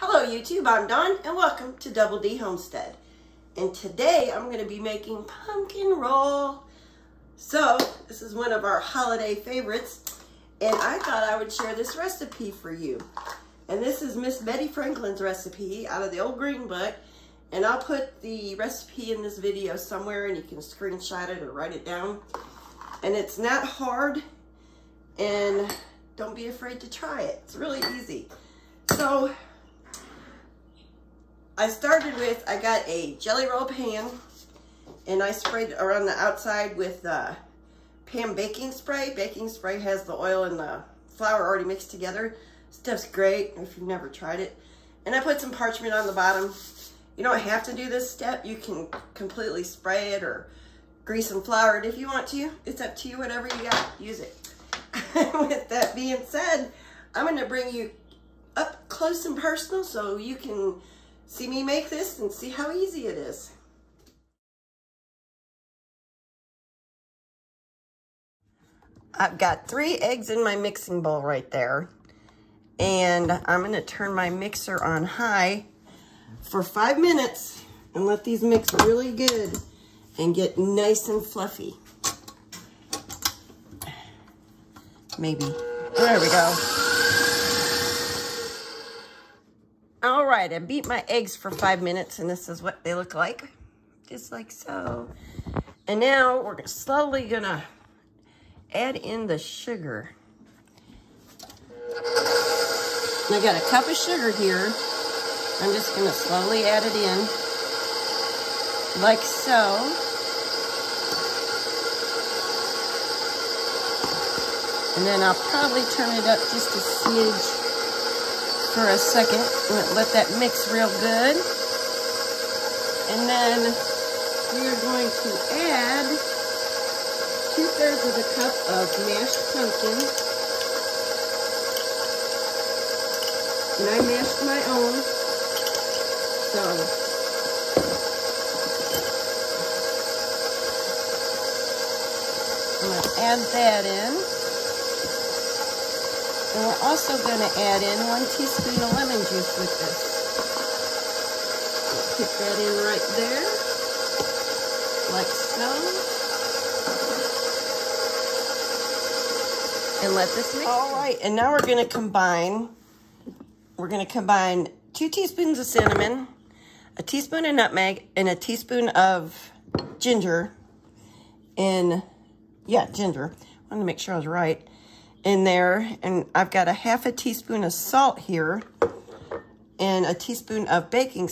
Hello YouTube, I'm Dawn and welcome to Double D Homestead. And today I'm going to be making pumpkin roll. So this is one of our holiday favorites and I thought I would share this recipe for you. And this is Miss Betty Franklin's recipe out of the old Green Book. And I'll put the recipe in this video somewhere and you can screenshot it or write it down. And it's not hard and don't be afraid to try it. It's really easy. So I started with, I got a jelly roll pan and I sprayed around the outside with pan baking spray. Baking spray has the oil and the flour already mixed together. Stuff's great if you've never tried it. And I put some parchment on the bottom. You don't have to do this step. You can completely spray it or grease and flour it if you want to. It's up to you, whatever you got, use it. With that being said, I'm gonna bring you up close and personal so you can see me make this and see how easy it is. I've got 3 eggs in my mixing bowl right there. And I'm gonna turn my mixer on high for 5 minutes and let these mix really good and get nice and fluffy. Maybe. There we go. All right, I beat my eggs for 5 minutes and this is what they look like. Just like so. And now we're slowly gonna add in the sugar. And I got a cup of sugar here. I'm just gonna slowly add it in, like so. And then I'll probably turn it up just a smidge for a second. Let that mix real good. And then we are going to add 2/3 of a cup of mashed pumpkin. And I mashed my own. So I'm going to add that in. And we're also going to add in 1 teaspoon of lemon juice with this. Put that in right there, like so. And let this mix. All right, and now we're going to combine 2 teaspoons of cinnamon, a teaspoon of nutmeg, and a teaspoon of ginger. Ginger. I want to make sure I was right. In there, and I've got a 1/2 teaspoon of salt here and a teaspoon of baking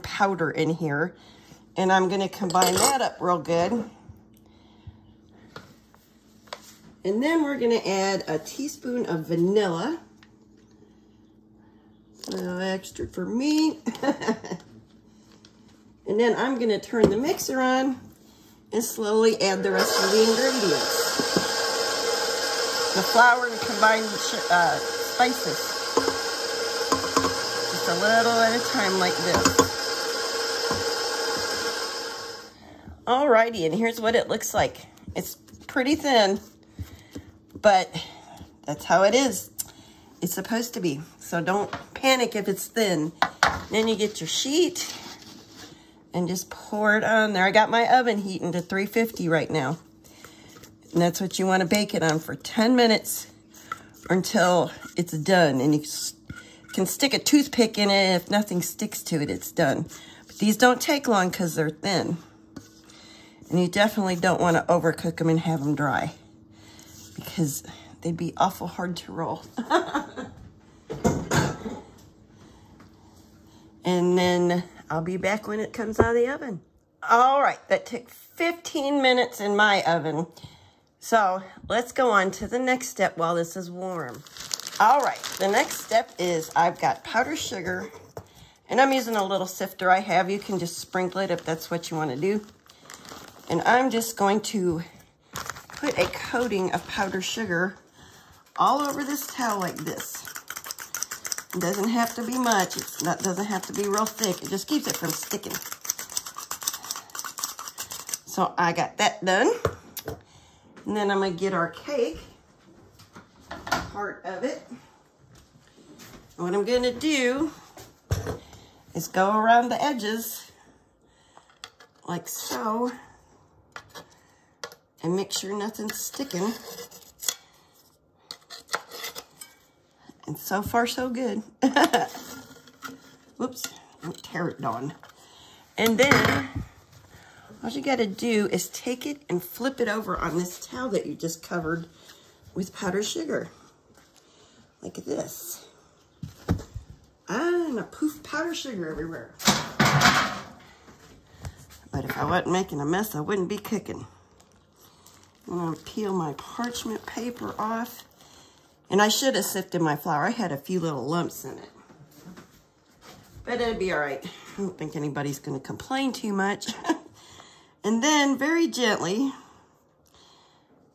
powder in here, and I'm going to combine that up real good. And then we're going to add a teaspoon of vanilla, a little extra for me. And then I'm going to turn the mixer on and slowly add the rest of the ingredients. The flour and combined spices. Just a little at a time like this. Alrighty, and here's what it looks like. It's pretty thin, but that's how it is. It's supposed to be. So don't panic if it's thin. Then you get your sheet and just pour it on there. I got my oven heating to 350 right now. And that's what you want to bake it on for 10 minutes or until it's done. And you can stick a toothpick in it. If nothing sticks to it, it's done. But these don't take long because they're thin. And you definitely don't want to overcook them and have them dry, because they'd be awful hard to roll. And then I'll be back when it comes out of the oven. All right, that took 15 minutes in my oven. So let's go on to the next step while this is warm. All right, the next step is I've got powdered sugar, and I'm using a little sifter I have. You can just sprinkle it if that's what you want to do. And I'm just going to put a coating of powdered sugar all over this towel like this. It doesn't have to be much. It doesn't have to be real thick. It just keeps it from sticking. So I got that done. And then I'm going to get our cake, part of it. What I'm gonna do is go around the edges like so and make sure nothing's sticking. And so far, so good. Whoops, don't tear it down. And then, all you gotta do is take it and flip it over on this towel that you just covered with powdered sugar. Like this. And a poof powdered sugar everywhere. But if I wasn't making a mess, I wouldn't be cooking. I'm gonna peel my parchment paper off. And I should have sifted my flour. I had a few little lumps in it. But it'll be all right. I don't think anybody's gonna complain too much. And then very gently,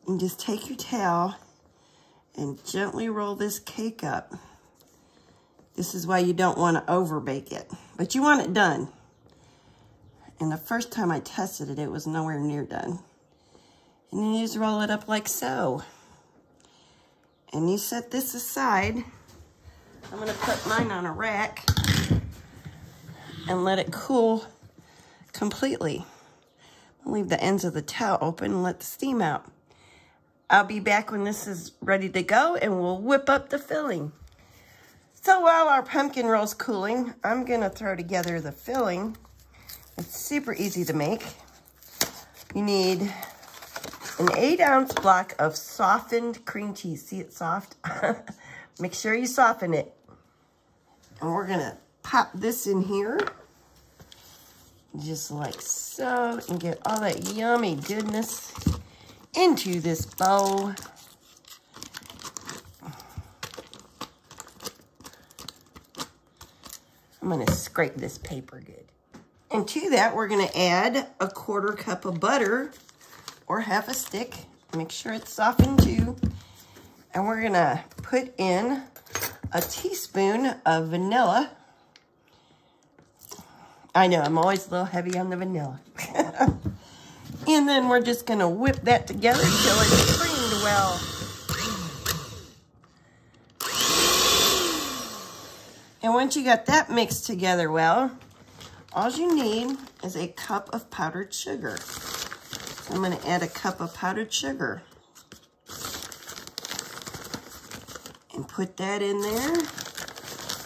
you just take your towel and gently roll this cake up. This is why you don't want to over bake it, but you want it done. And the first time I tested it, it was nowhere near done. And then you just roll it up like so. And you set this aside. I'm gonna put mine on a rack and let it cool completely. I'll leave the ends of the towel open and let the steam out. I'll be back when this is ready to go and we'll whip up the filling. So while our pumpkin roll's cooling, I'm gonna throw together the filling. It's super easy to make. You need an 8-ounce block of softened cream cheese. See it soft? Make sure you soften it. And we're gonna pop this in here. Just like so, and get all that yummy goodness into this bowl. I'm gonna scrape this paper good. And to that, we're gonna add a 1/4 cup of butter or half a stick. Make sure it's softened too. And we're gonna put in a teaspoon of vanilla. I know, I'm always a little heavy on the vanilla. And then we're just gonna whip that together till it's creamed well. And once you got that mixed together well, all you need is a cup of powdered sugar. So I'm gonna add a cup of powdered sugar. And put that in there.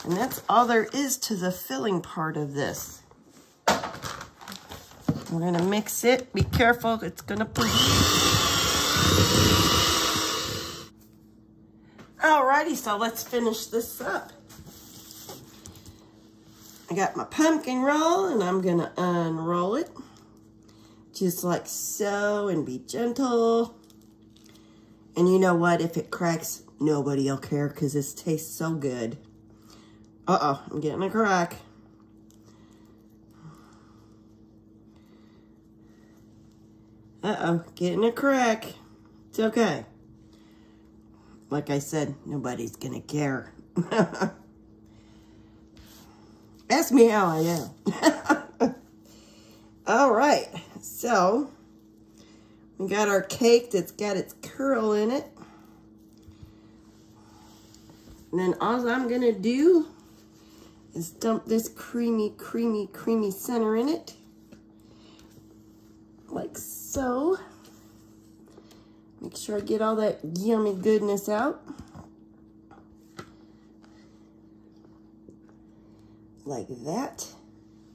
And that's all there is to the filling part of this. We're gonna mix it. Be careful, it's gonna push. Alrighty, so let's finish this up. I got my pumpkin roll and I'm gonna unroll it. Just like so, and be gentle. And you know what, if it cracks, nobody will care because this tastes so good. Uh-oh, I'm getting a crack. Uh-oh, getting a crack. It's okay. Like I said, nobody's gonna care. Ask me how I am. All right, so we got our cake that's got its curl in it. And then all I'm gonna do is dump this creamy, creamy, creamy center in it. Like so. Make sure I get all that yummy goodness out. Like that.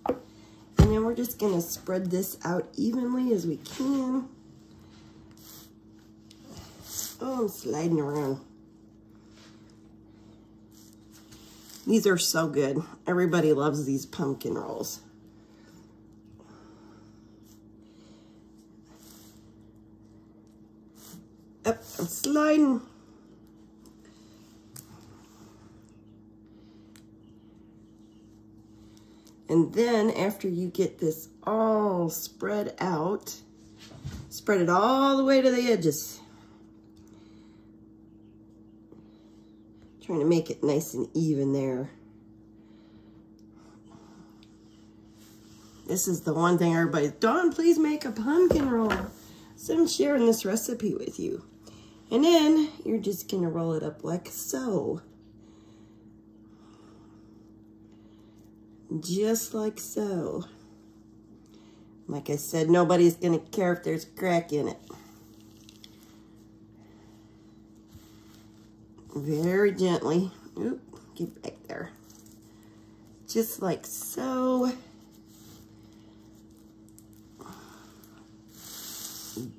And then we're just gonna spread this out evenly as we can. Oh, I'm sliding around. These are so good. Everybody loves these pumpkin rolls. Up, I'm sliding. And then after you get this all spread out, spread it all the way to the edges. Trying to make it nice and even there. This is the one thing everybody's, Dawn, please make a pumpkin roll. So I'm sharing this recipe with you. And then you're just gonna roll it up like so. just like so. Like I said, nobody's gonna care if there's a crack in it. Very gently. Oop, get back there. Just like so.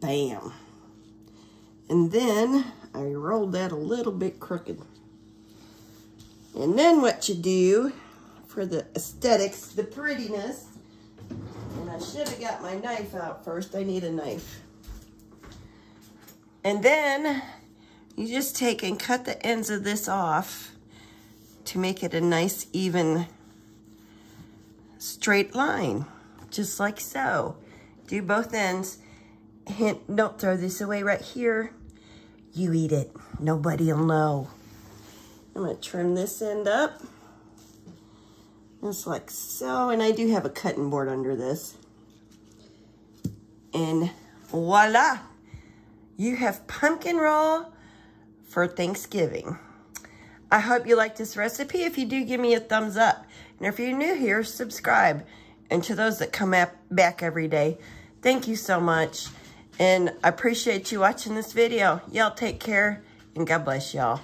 Bam. And then I rolled that a little bit crooked. And then what you do for the aesthetics, the prettiness, and I should have got my knife out first. I need a knife. And then you just take and cut the ends of this off to make it a nice, even, straight line, just like so. Do both ends. Hint, don't throw this away right here. You eat it. Nobody'll know. I'm going to trim this end up. Just like so. And I do have a cutting board under this. And voila. You have pumpkin roll for Thanksgiving. I hope you like this recipe. If you do, give me a thumbs up. And if you're new here, subscribe. And to those that come back every day, thank you so much. And I appreciate you watching this video. Y'all take care, and God bless y'all.